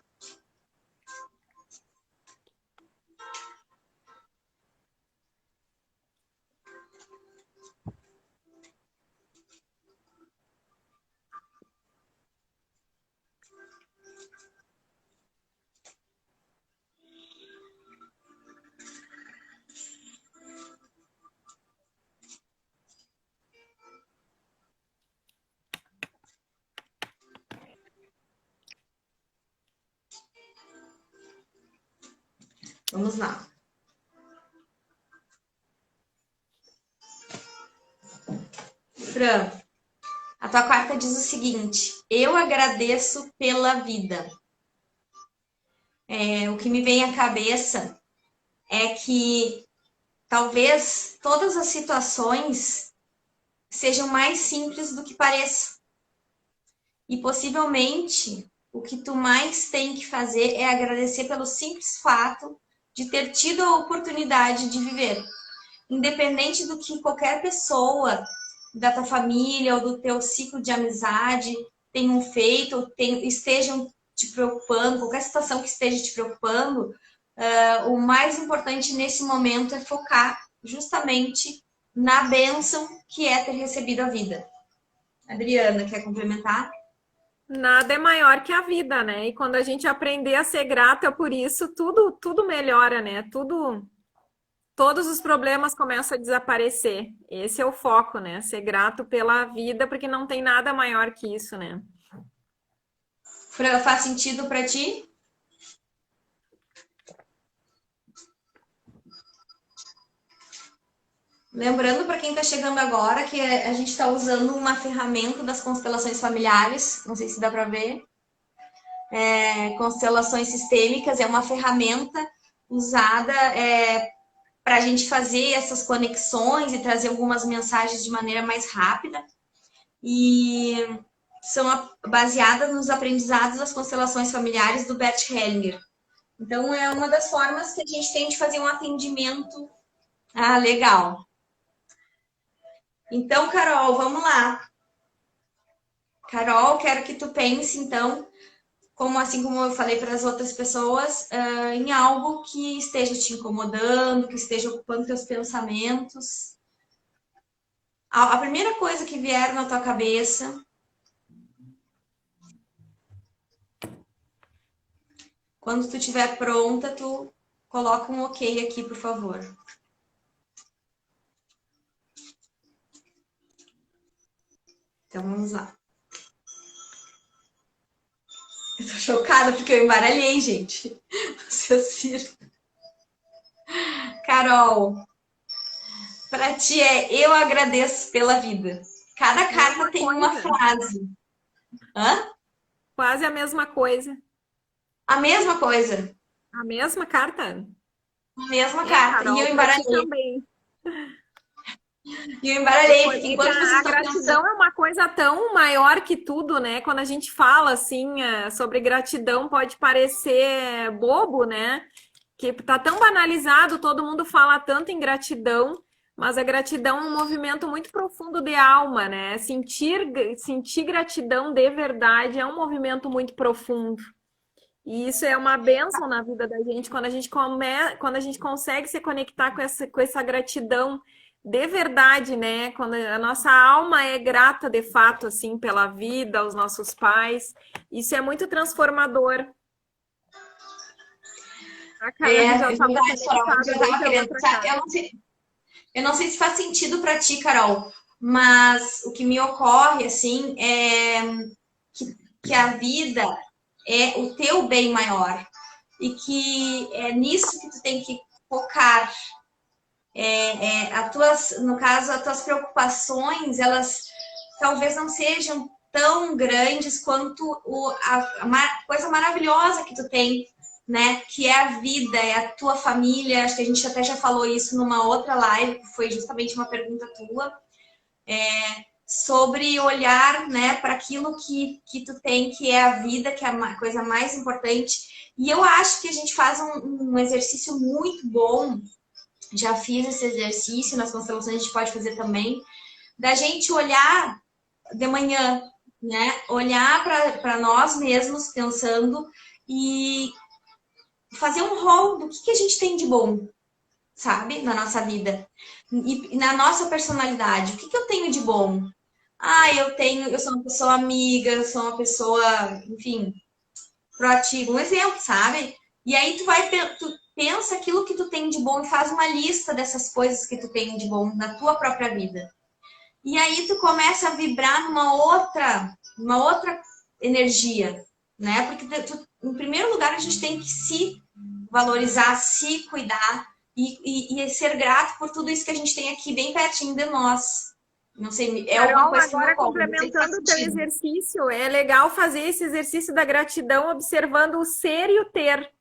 Vamos lá. Fran, a tua carta diz o seguinte: eu agradeço pela vida. O que me vem à cabeça é que talvez todas as situações sejam mais simples do que pareçam. E possivelmente o que tu mais tem que fazer é agradecer pelo simples fato de ter tido a oportunidade de viver. Independente do que qualquer pessoa da tua família ou do teu ciclo de amizade tenham feito ou estejam te preocupando, qualquer situação que esteja te preocupando, o mais importante nesse momento é focar justamente na bênção que é ter recebido a vida. Adriana, quer complementar? Nada é maior que a vida, né? E quando a gente aprender a ser grata por isso, tudo melhora, né? Todos os problemas começam a desaparecer. Esse é o foco, né? Ser grato pela vida, porque não tem nada maior que isso, né? Fran, faz sentido para ti? Lembrando para quem está chegando agora que a gente está usando uma ferramenta das constelações familiares, não sei se dá para ver. Constelações sistêmicas é uma ferramenta usada para a gente fazer essas conexões e trazer algumas mensagens de maneira mais rápida. E são baseadas nos aprendizados das constelações familiares do Bert Hellinger. Então, é uma das formas que a gente tem de fazer um atendimento legal. Então, Carol, vamos lá. Carol, quero que tu pense, então, assim como eu falei para as outras pessoas, em algo que esteja te incomodando, que esteja ocupando teus pensamentos. A primeira coisa que vier na tua cabeça. Quando tu estiver pronta, tu coloca um ok aqui, por favor. Então, vamos lá. Eu tô chocada porque eu embaralhei, gente. Vocês viram. Carol, para ti eu agradeço pela vida. Cada carta tem uma frase. Quase a mesma coisa. A mesma coisa? A mesma carta? A mesma É, carta. E Carol, eu pra ti embaralhei. também. E eu embaralhei, porque É que enquanto vocês a estão pensando. gratidão é uma coisa tão maior que tudo, né? Quando a gente fala assim sobre gratidão, pode parecer bobo, né? Que tá tão banalizado, todo mundo fala tanto em gratidão, mas a gratidão é um movimento muito profundo de alma, né? Sentir gratidão de verdade é um movimento muito profundo. E isso é uma bênção na vida da gente, quando a gente consegue se conectar com essa gratidão de verdade, né? Quando a nossa alma é grata de fato, assim, pela vida, aos nossos pais, isso é muito transformador. A Carol É já estava verdade, Carol. conectada Eu tava desde a querendo. outra carta. Eu não sei se faz sentido para ti, Carol, mas o que me ocorre, assim, é que a vida é o teu bem maior. E que é nisso que tu tem que focar. No caso, as tuas preocupações, elas talvez não sejam tão grandes quanto a coisa maravilhosa que tu tem, né? Que é a vida, é a tua família. Acho que a gente até já falou isso numa outra live, que foi justamente uma pergunta tua, sobre olhar, né, para aquilo que tu tem, que é a vida, que é a coisa mais importante. E eu acho que a gente faz um exercício muito bom. Já fiz esse exercício nas constelações, a gente pode fazer também, da gente olhar de manhã, né? Olhar para nós mesmos, pensando e fazer um rol do que a gente tem de bom, sabe? Na nossa vida. E na nossa personalidade. O que eu tenho de bom? Ah, eu sou uma pessoa amiga, eu sou uma pessoa, enfim, proativa. Um exemplo, sabe? E aí tu pensa aquilo que tu tem de bom e faz uma lista dessas coisas que tu tem de bom na tua própria vida. E aí tu começa a vibrar uma outra energia, né? Porque em primeiro lugar a gente tem que se valorizar, se cuidar e ser grato por tudo isso que a gente tem aqui bem pertinho de nós. Não sei, é uma Carol, coisa que me agora ocorre, não sei se faz complementando o teu sentido. exercício, é legal fazer esse exercício da gratidão observando o ser e o ter.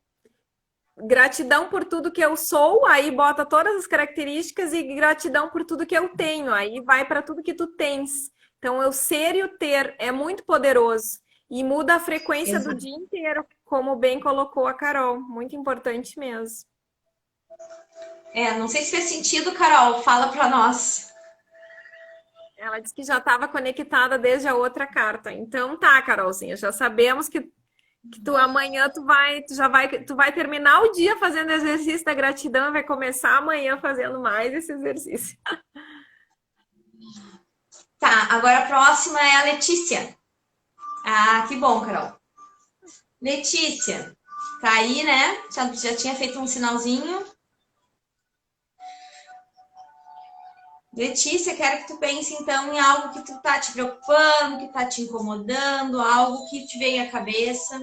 Gratidão por tudo que eu sou, aí bota todas as características e gratidão por tudo que eu tenho, aí vai para tudo que tu tens. Então, o ser e o ter é muito poderoso e muda a frequência do Exato. dia inteiro, como bem colocou a Carol. Muito importante mesmo. Não sei se fez sentido, Carol. Fala para nós. Ela disse que já estava conectada desde a outra carta. Então tá, Carolzinha, já sabemos que tu amanhã tu vai terminar o dia fazendo exercício da gratidão e vai começar amanhã fazendo mais esse exercício. Tá, agora a próxima é a Letícia. Ah, que bom, Carol. Letícia, tá aí, né? Já tinha feito um sinalzinho. Letícia, quero que tu pense então em algo que tu tá te preocupando, que tá te incomodando, algo que te vem à cabeça.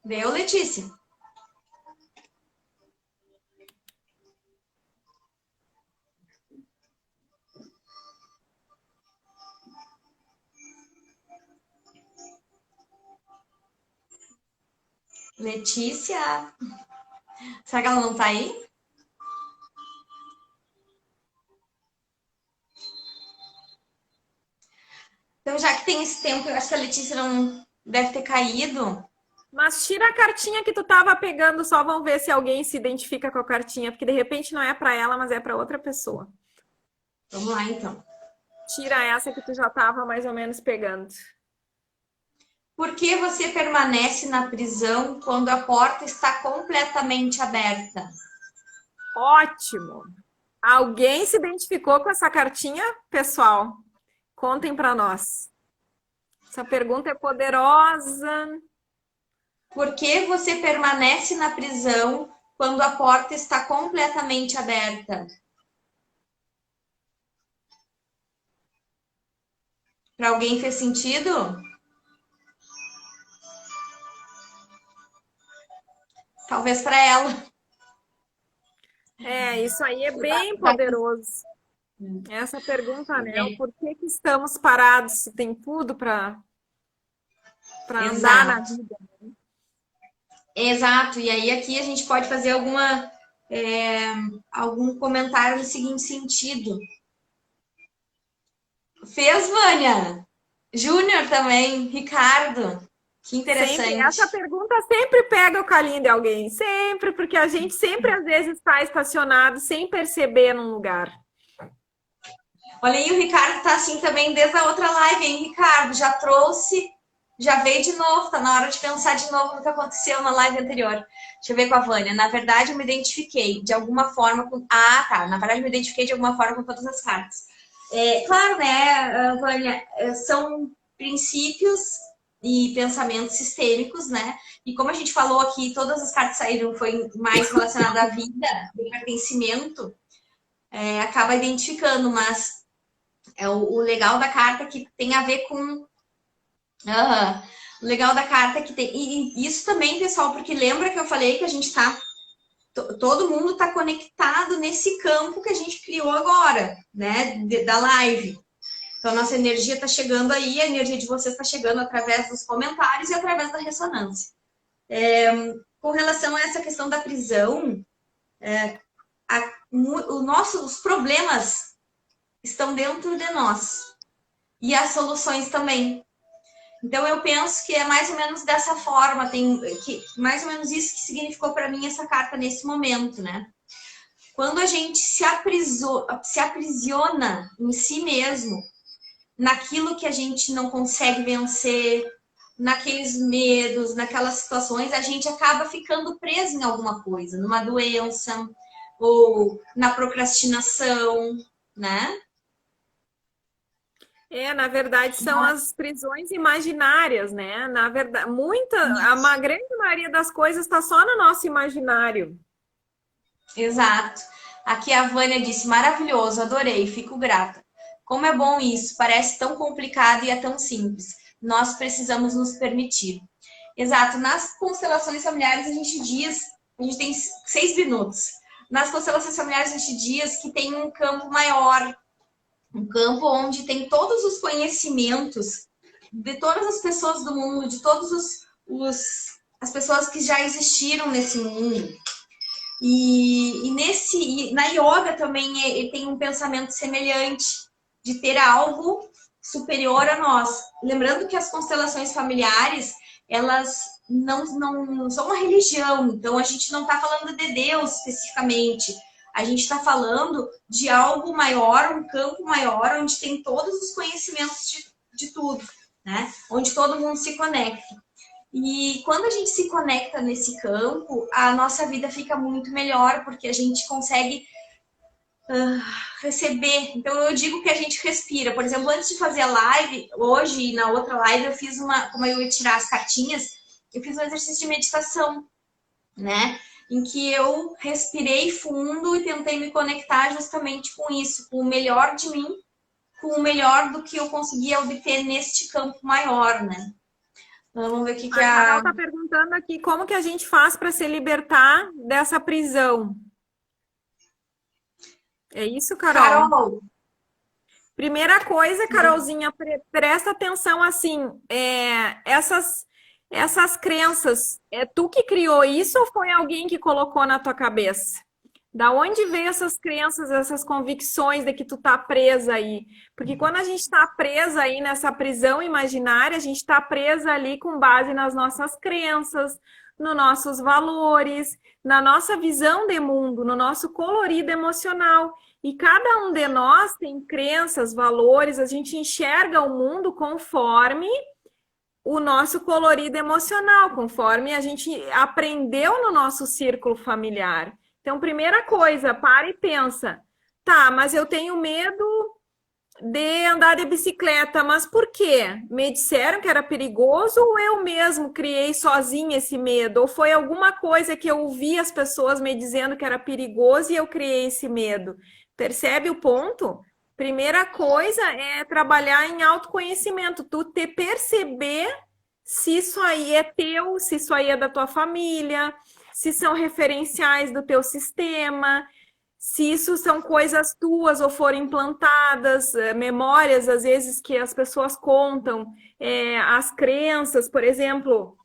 Deu, Letícia? Letícia? Será que ela não tá aí? Então, já que tem esse tempo, eu acho que a Letícia não deve ter caído. Mas tira a cartinha que tu tava pegando, só vamos ver se alguém se identifica com a cartinha, porque de repente não é para ela, mas é para outra pessoa. Vamos lá, então. Tira essa que tu já tava mais ou menos pegando. Por que você permanece na prisão quando a porta está completamente aberta? Ótimo. Alguém se identificou com essa cartinha, pessoal? Contem para nós. Essa pergunta é poderosa. Por que você permanece na prisão quando a porta está completamente aberta? Para alguém fez sentido? talvez para ela. Isso aí é bem Vai- poderoso. Essa pergunta, né? O porquê que estamos parados se tem tudo para andar na Exato, vida. exato. E aí aqui a gente pode fazer algum comentário no seguinte sentido. Fez, Vânia? Júnior também, Ricardo. Que Sempre, interessante. essa pergunta sempre pega o calinho de alguém, sempre, porque a gente sempre às vezes está estacionado sem perceber num lugar. Olha aí, o Ricardo tá assim também desde a outra live, hein, Ricardo? Já trouxe, já veio de novo, tá na hora de pensar de novo no que aconteceu na live anterior. Deixa eu ver com a Vânia. Na verdade, eu me identifiquei de alguma forma com. Ah, tá. Na verdade, eu me identifiquei de alguma forma com todas as cartas. Claro, né, Vânia, são princípios e pensamentos sistêmicos, né? E como a gente falou aqui, todas as cartas saíram, foi mais relacionada à vida, ao pertencimento, acaba identificando, mas o legal da carta que tem a ver com. Aham. O legal da carta é que tem. E isso também, pessoal, porque lembra que eu falei que a gente tá. Todo mundo tá conectado nesse campo que a gente criou agora, né? Da live. Então, a nossa energia está chegando aí, a energia de vocês está chegando através dos comentários e através da ressonância. Com relação a essa questão da prisão, os problemas estão dentro de nós. E as soluções também. Então, eu penso que é mais ou menos dessa forma, mais ou menos isso que significou para mim essa carta nesse momento, né? Quando a gente se aprisiona em si mesmo, naquilo que a gente não consegue vencer, naqueles medos, naquelas situações, a gente acaba ficando preso em alguma coisa, numa doença ou na procrastinação, né? Na verdade, são as prisões imaginárias, né? Na verdade, uma grande maioria das coisas está só no nosso imaginário. Exato. Aqui a Vânia disse: maravilhoso, adorei, fico grata. Como é bom isso, parece tão complicado e é tão simples. Nós precisamos nos permitir. Exato, nas constelações familiares a gente tem 6 minutos. Nas constelações familiares a gente diz que tem um campo maior, um campo onde tem todos os conhecimentos de todas as pessoas do mundo, de todos as pessoas que já existiram nesse mundo. Na yoga também ele tem um pensamento semelhante de ter algo superior a nós. Lembrando que as constelações familiares, elas não são uma religião, então a gente não está falando de Deus especificamente. A gente está falando de algo maior, um campo maior, onde tem todos os conhecimentos de tudo, né? Onde todo mundo se conecta. E quando a gente se conecta nesse campo, a nossa vida fica muito melhor, porque a gente consegue receber. Então, eu digo que a gente respira. Por exemplo, antes de fazer a live, hoje e na outra live, eu fiz como eu ia tirar as cartinhas, eu fiz um exercício de meditação, né? Em que eu respirei fundo e tentei me conectar justamente com isso, com o melhor de mim, com o melhor do que eu conseguia obter neste campo maior, né? Vamos ver o que A Carol a. está perguntando aqui como que a gente faz para se libertar dessa prisão. É isso, Carol? Carol, Primeira coisa, Carolzinha, presta atenção assim, essas crenças, é tu que criou isso ou foi alguém que colocou na tua cabeça? Da onde veio essas crenças, essas convicções de que tu tá presa aí? Porque quando a gente está presa aí nessa prisão imaginária, a gente está presa ali com base nas nossas crenças, nos nossos valores, na nossa visão de mundo, no nosso colorido emocional. E cada um de nós tem crenças, valores, a gente enxerga o mundo conforme o nosso colorido emocional, conforme a gente aprendeu no nosso círculo familiar. Então, primeira coisa, para e pensa. Tá, mas eu tenho medo de andar de bicicleta, mas por quê? Me disseram que era perigoso ou eu mesmo criei sozinha esse medo? Ou foi alguma coisa que eu ouvi as pessoas me dizendo que era perigoso e eu criei esse medo? Percebe o ponto? Primeira coisa é trabalhar em autoconhecimento, tu te perceber se isso aí é teu, se isso aí é da tua família, se são referenciais do teu sistema, se isso são coisas tuas ou foram implantadas, memórias, às vezes, que as pessoas contam, as crenças, por exemplo,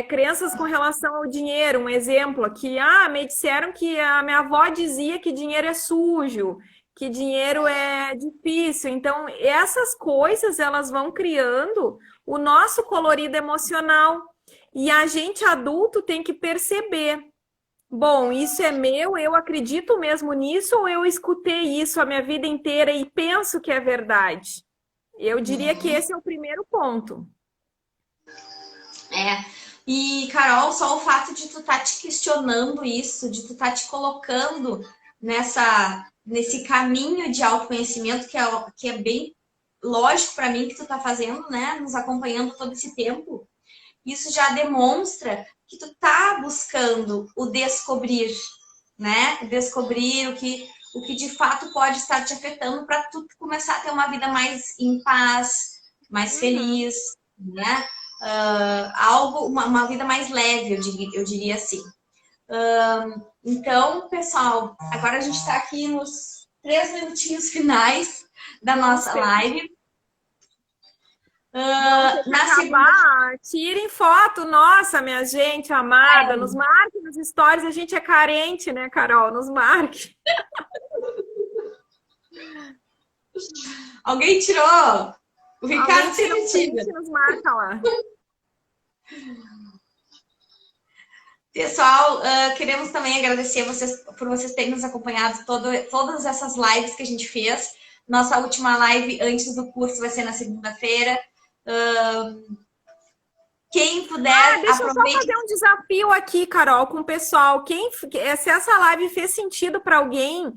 crenças com relação ao dinheiro, um exemplo aqui, me disseram que a minha avó dizia que dinheiro é sujo, que dinheiro é difícil. Então, essas coisas, elas vão criando o nosso colorido emocional. E a gente adulto tem que perceber. Bom, isso é meu, eu acredito mesmo nisso ou eu escutei isso a minha vida inteira e penso que é verdade? Eu diria que esse é o primeiro ponto. E, Carol, só o fato de tu estar te questionando isso, de tu estar te colocando nesse caminho de autoconhecimento que é bem lógico para mim que tu tá fazendo, né? Nos acompanhando todo esse tempo. Isso já demonstra que tu tá buscando o descobrir, né? Descobrir o que de fato pode estar te afetando para tu começar a ter uma vida mais em paz, mais feliz, né? Uma vida mais leve, eu diria assim. Então, pessoal, agora a gente está aqui nos 3 minutinhos finais da nossa live. Na segunda... Tirem foto, nossa, minha gente amada, nos marque nos stories, a gente é carente, né, Carol? Nos marque. Alguém tirou? O Ricardo sempre tira. Nos marca lá. Pessoal, queremos também agradecer por vocês terem nos acompanhado todas essas lives que a gente fez. Nossa última live antes do curso vai ser na segunda-feira. Quem puder, deixa eu só fazer um desafio aqui, Carol, com o pessoal. Se essa live fez sentido para alguém,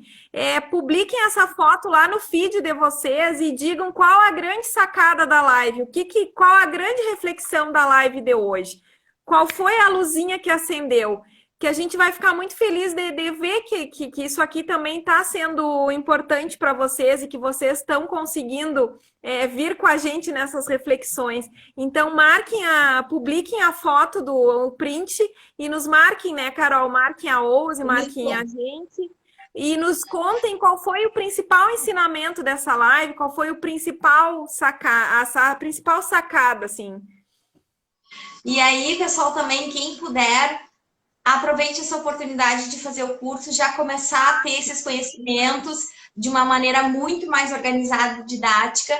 publiquem essa foto lá no feed de vocês e digam qual a grande sacada da live, qual a grande reflexão da live de hoje. Qual foi a luzinha que acendeu? Que a gente vai ficar muito feliz de ver que isso aqui também está sendo importante para vocês e que vocês estão conseguindo vir com a gente nessas reflexões. Então, publiquem a foto do print e nos marquem, né, Carol? Marquem a Ouse, marquem a gente e nos contem qual foi o principal ensinamento dessa live, qual foi o principal a principal sacada, assim. E aí, pessoal, também, quem puder, aproveite essa oportunidade de fazer o curso, já começar a ter esses conhecimentos de uma maneira muito mais organizada e didática,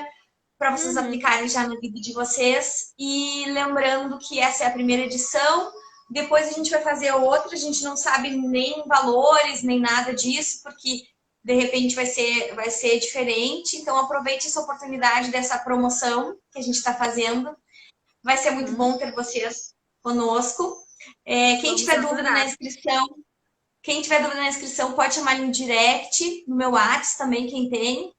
para vocês aplicarem já na vida de vocês. E lembrando que essa é a primeira edição, depois a gente vai fazer outra, a gente não sabe nem valores, nem nada disso, porque de repente vai ser diferente. Então aproveite essa oportunidade dessa promoção que a gente está fazendo. Vai ser muito bom ter vocês conosco. Quem tiver dúvida na inscrição, pode chamar no direct, no meu WhatsApp também, quem tem.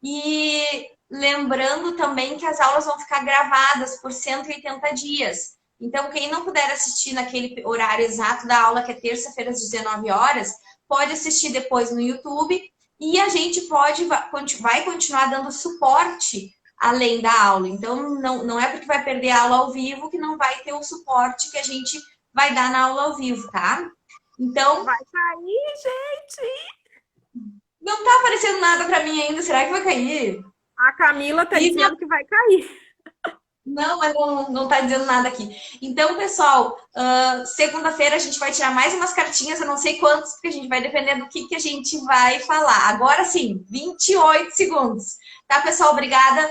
E lembrando também que as aulas vão ficar gravadas por 180 dias. Então, quem não puder assistir naquele horário exato da aula, que é terça-feira às 19 horas, pode assistir depois no YouTube e a gente vai continuar dando suporte além da aula. Então, não é porque vai perder a aula ao vivo que não vai ter o suporte que a gente vai dar na aula ao vivo, tá? Então... Vai cair, gente! Não tá aparecendo nada pra mim ainda. Será que vai cair? A Camila tá dizendo que vai cair. Não, mas não tá dizendo nada aqui. Então, pessoal, segunda-feira a gente vai tirar mais umas cartinhas, eu não sei quantas, porque a gente vai depender do que a gente vai falar. Agora sim, 28 segundos. Tá, pessoal? Obrigada.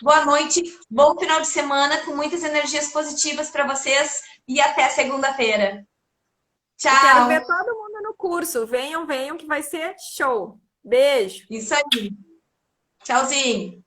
Boa noite, bom final de semana, com muitas energias positivas para vocês e até segunda-feira. Tchau! Eu quero ver todo mundo no curso. Venham, que vai ser show. Beijo! Isso aí. Tchauzinho!